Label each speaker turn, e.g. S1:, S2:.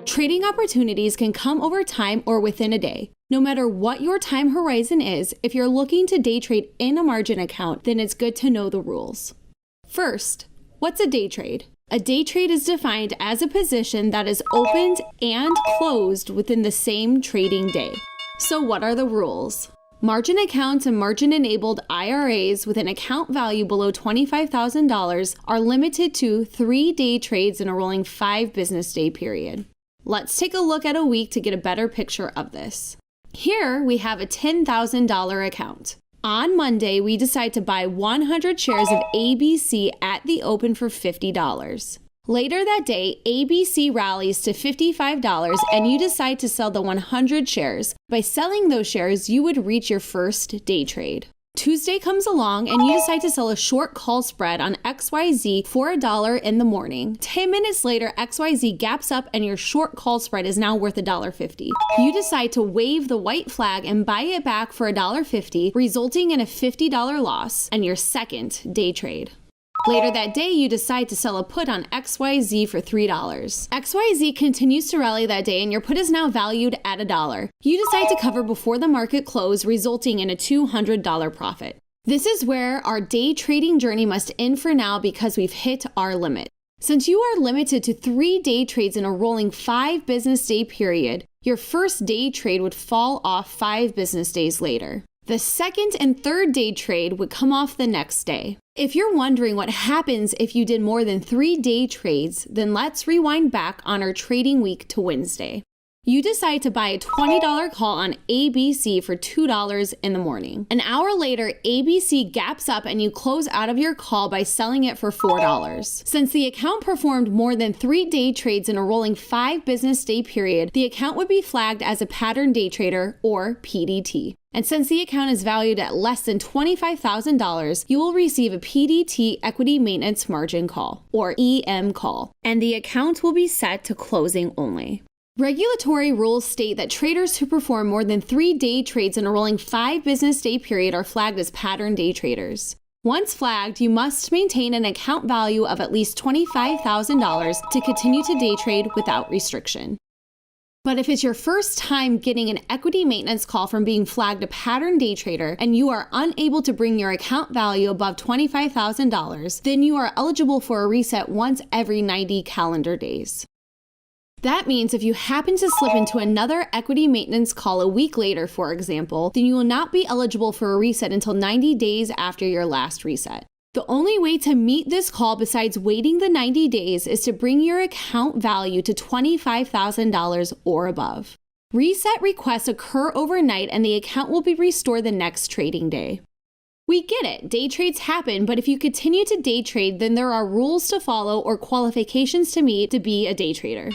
S1: Trading opportunities can come over time or within a day. No matter what your time horizon is, if you're looking to day trade in a margin account, then it's good to know the rules. First, what's a day trade? A day trade is defined as a position that is opened and closed within the same trading day. So what are the rules? Margin accounts and margin-enabled IRAs with an account value below $25,000 are limited to 3-day trades in a rolling 5-business-day period. Let's take a look at a week to get a better picture of this. Here we have a $10,000 account. On Monday, we decide to buy 100 shares of ABC at the open for $50. Later that day, ABC rallies to $55 and you decide to sell the 100 shares. By selling those shares, you would reach your first day trade. Tuesday comes along and you decide to sell a short call spread on XYZ for $1 in the morning. 10 minutes later, XYZ gaps up and your short call spread is now worth $1.50. You decide to wave the white flag and buy it back for $1.50, resulting in a $50 loss and your second day trade. Later that day, you decide to sell a put on XYZ for $3. XYZ continues to rally that day and your put is now valued at $1. You decide to cover before the market close, resulting in a $200 profit. This is where our day trading journey must end for now because we've hit our limit. Since you are limited to 3 day trades in a rolling 5-business-day period, your first day trade would fall off 5 business days later. The second and third day trade would come off the next day. If you're wondering what happens if you did more than 3 day trades, then let's rewind back on our trading week to Wednesday. You decide to buy a $20 call on ABC for $2 in the morning. An hour later, ABC gaps up and you close out of your call by selling it for $4. Since the account performed more than 3 day trades in a rolling 5-business-day period, the account would be flagged as a pattern day trader or PDT. And since the account is valued at less than $25,000, you will receive a PDT Equity Maintenance Margin Call, or EM call, and the account will be set to closing only. Regulatory rules state that traders who perform more than 3 day trades in a rolling 5-business-day period are flagged as pattern day traders. Once flagged, you must maintain an account value of at least $25,000 to continue to day trade without restriction. But if it's your first time getting an equity maintenance call from being flagged a pattern day trader and you are unable to bring your account value above $25,000, then you are eligible for a reset once every 90 calendar days. That means if you happen to slip into another equity maintenance call a week later, for example, then you will not be eligible for a reset until 90 days after your last reset. The only way to meet this call besides waiting the 90 days is to bring your account value to $25,000 or above. Reset requests occur overnight and the account will be restored the next trading day. We get it, day trades happen, but if you continue to day trade, then there are rules to follow or qualifications to meet to be a day trader.